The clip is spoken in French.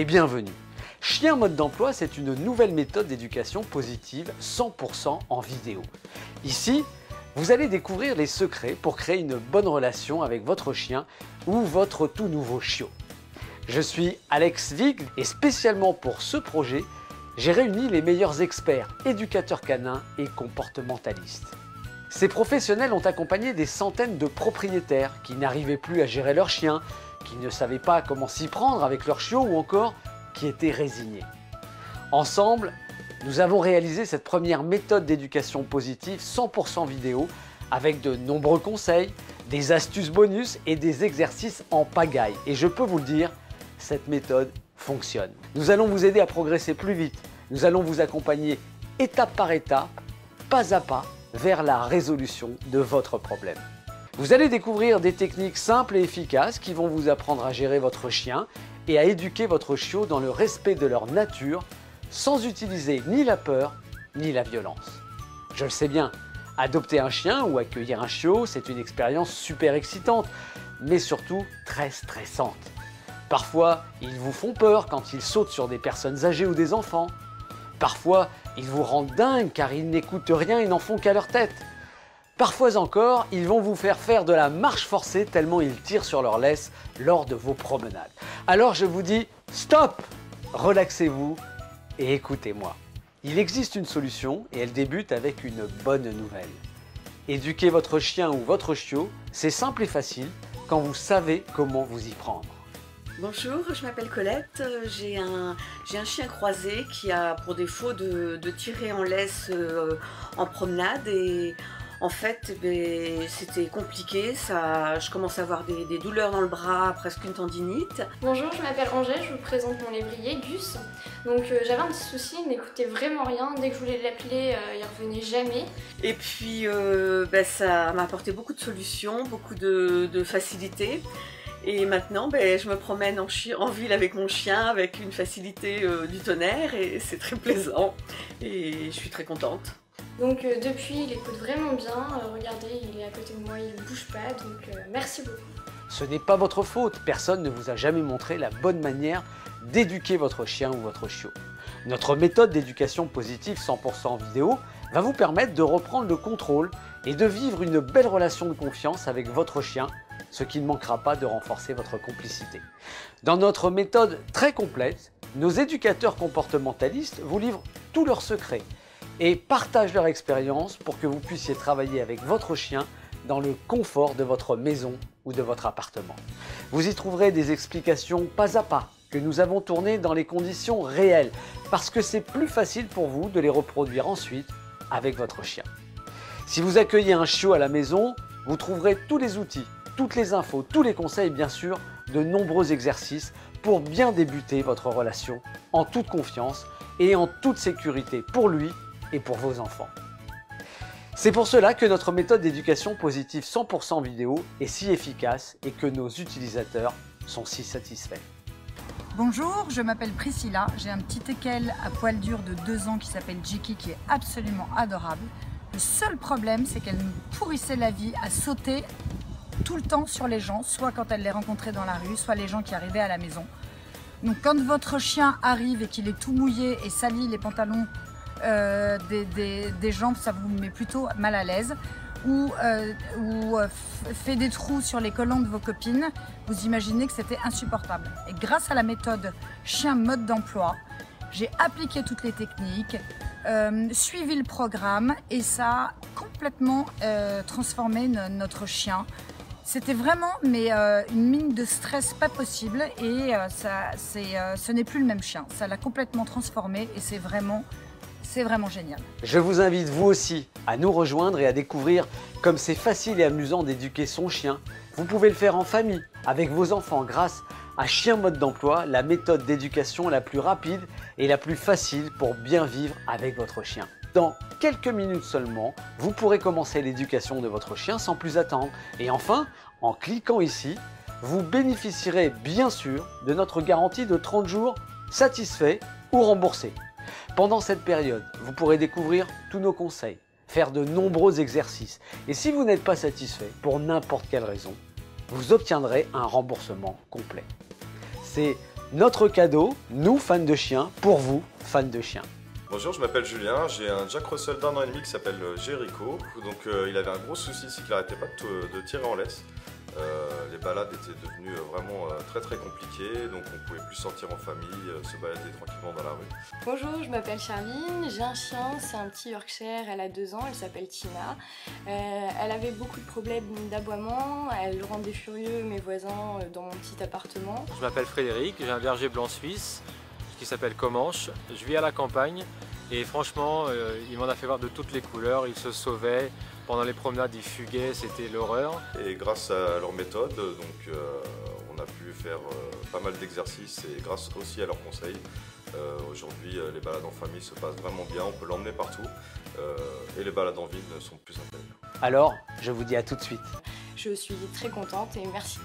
et bienvenue. Chien mode d'emploi, c'est une nouvelle méthode d'éducation positive 100% en vidéo. Ici, vous allez découvrir les secrets pour créer une bonne relation avec votre chien ou votre tout nouveau chiot. Je suis Alex Vig et spécialement pour ce projet, j'ai réuni les meilleurs experts, éducateurs canins et comportementalistes. Ces professionnels ont accompagné des centaines de propriétaires qui n'arrivaient plus à gérer leur chien, qui ne savaient pas comment s'y prendre avec leur chiot ou encore qui étaient résignés. Ensemble, nous avons réalisé cette première méthode d'éducation positive 100% vidéo avec de nombreux conseils, des astuces bonus et des exercices en pagaille. Et je peux vous le dire, cette méthode fonctionne. Nous allons vous aider à progresser plus vite. Nous allons vous accompagner étape par étape, pas à pas, vers la résolution de votre problème. Vous allez découvrir des techniques simples et efficaces qui vont vous apprendre à gérer votre chien et à éduquer votre chiot dans le respect de leur nature sans utiliser ni la peur ni la violence. Je le sais bien, adopter un chien ou accueillir un chiot, c'est une expérience super excitante, mais surtout très stressante. Parfois, ils vous font peur quand ils sautent sur des personnes âgées ou des enfants. Parfois, ils vous rendent dingue car ils n'écoutent rien et n'en font qu'à leur tête. Parfois encore, ils vont vous faire de la marche forcée tellement ils tirent sur leur laisse lors de vos promenades. Alors je vous dis stop, relaxez-vous et écoutez-moi. Il existe une solution et elle débute avec une bonne nouvelle. Éduquer votre chien ou votre chiot, c'est simple et facile quand vous savez comment vous y prendre. Bonjour, je m'appelle Colette, j'ai un chien croisé qui a pour défaut de tirer en laisse en promenade et en fait c'était compliqué, je commence à avoir des douleurs dans le bras, presque une tendinite. Bonjour, je m'appelle Angèle, je vous présente mon lévrier Gus. Donc j'avais un petit souci, il n'écoutait vraiment rien, dès que je voulais l'appeler, il revenait jamais. Et puis ça m'a apporté beaucoup de solutions, beaucoup de facilité. Et maintenant, je me promène en ville avec mon chien, avec une facilité du tonnerre et c'est très plaisant. Et je suis très contente. Donc depuis, il écoute vraiment bien. Regardez, il est à côté de moi, il ne bouge pas. Donc merci beaucoup. Ce n'est pas votre faute, personne ne vous a jamais montré la bonne manière d'éduquer votre chien ou votre chiot. Notre méthode d'éducation positive 100% vidéo va vous permettre de reprendre le contrôle et de vivre une belle relation de confiance avec votre chien, ce qui ne manquera pas de renforcer votre complicité. Dans notre méthode très complète, nos éducateurs comportementalistes vous livrent tous leurs secrets et partagent leur expérience pour que vous puissiez travailler avec votre chien dans le confort de votre maison ou de votre appartement. Vous y trouverez des explications pas à pas que nous avons tournées dans les conditions réelles parce que c'est plus facile pour vous de les reproduire ensuite avec votre chien. Si vous accueillez un chiot à la maison, vous trouverez tous les outils, toutes les infos, tous les conseils, bien sûr, de nombreux exercices pour bien débuter votre relation en toute confiance et en toute sécurité pour lui et pour vos enfants. C'est pour cela que notre méthode d'éducation positive 100% vidéo est si efficace et que nos utilisateurs sont si satisfaits. Bonjour, je m'appelle Priscilla, j'ai un petit teckel à poil dur de 2 ans qui s'appelle Jiki qui est absolument adorable. Le seul problème, c'est qu'elle nous pourrissait la vie à sauter tout le temps sur les gens, soit quand elle les rencontrait dans la rue, soit les gens qui arrivaient à la maison. Donc quand votre chien arrive et qu'il est tout mouillé et salit les pantalons des jambes, ça vous met plutôt mal à l'aise. Ou fait des trous sur les collants de vos copines, vous imaginez que c'était insupportable. Et grâce à la méthode chien mode d'emploi, j'ai appliqué toutes les techniques, suivi le programme et ça a complètement transformé notre chien. C'était vraiment une mine de stress pas possible et ce n'est plus le même chien. Ça l'a complètement transformé et c'est vraiment génial. Je vous invite vous aussi à nous rejoindre et à découvrir comme c'est facile et amusant d'éduquer son chien. Vous pouvez le faire en famille, avec vos enfants, grâce à Chien mode d'emploi, la méthode d'éducation la plus rapide et la plus facile pour bien vivre avec votre chien. Dans quelques minutes seulement, vous pourrez commencer l'éducation de votre chien sans plus attendre. Et enfin, en cliquant ici, vous bénéficierez bien sûr de notre garantie de 30 jours satisfait ou remboursé. Pendant cette période, vous pourrez découvrir tous nos conseils, faire de nombreux exercices et si vous n'êtes pas satisfait pour n'importe quelle raison, vous obtiendrez un remboursement complet. C'est Notre cadeau, nous fans de chiens, pour vous, fans de chiens. Bonjour, je m'appelle Julien, j'ai un Jack Russell d'1 an et demi qui s'appelle Jericho. Donc il avait un gros souci, c'est qu'il n'arrêtait pas de tirer en laisse. Les balades étaient devenues vraiment très compliquées, donc on ne pouvait plus sortir en famille, se balader tranquillement dans la rue. Bonjour, je m'appelle Charline, j'ai un chien, c'est un petit Yorkshire, elle a 2 ans, elle s'appelle Tina. Elle avait beaucoup de problèmes d'aboiement, elle rendait furieux mes voisins dans mon petit appartement. Je m'appelle Frédéric, j'ai un berger blanc suisse qui s'appelle Comanche. Je vis à la campagne et franchement, il m'en a fait voir de toutes les couleurs, il se sauvait. Pendant les promenades, ils fuguaient, c'était l'horreur. Et grâce à leur méthode, donc, on a pu faire pas mal d'exercices et grâce aussi à leurs conseils, aujourd'hui les balades en famille se passent vraiment bien, on peut l'emmener partout et les balades en ville sont plus intéressantes. Alors, je vous dis à tout de suite. Je suis très contente et merci.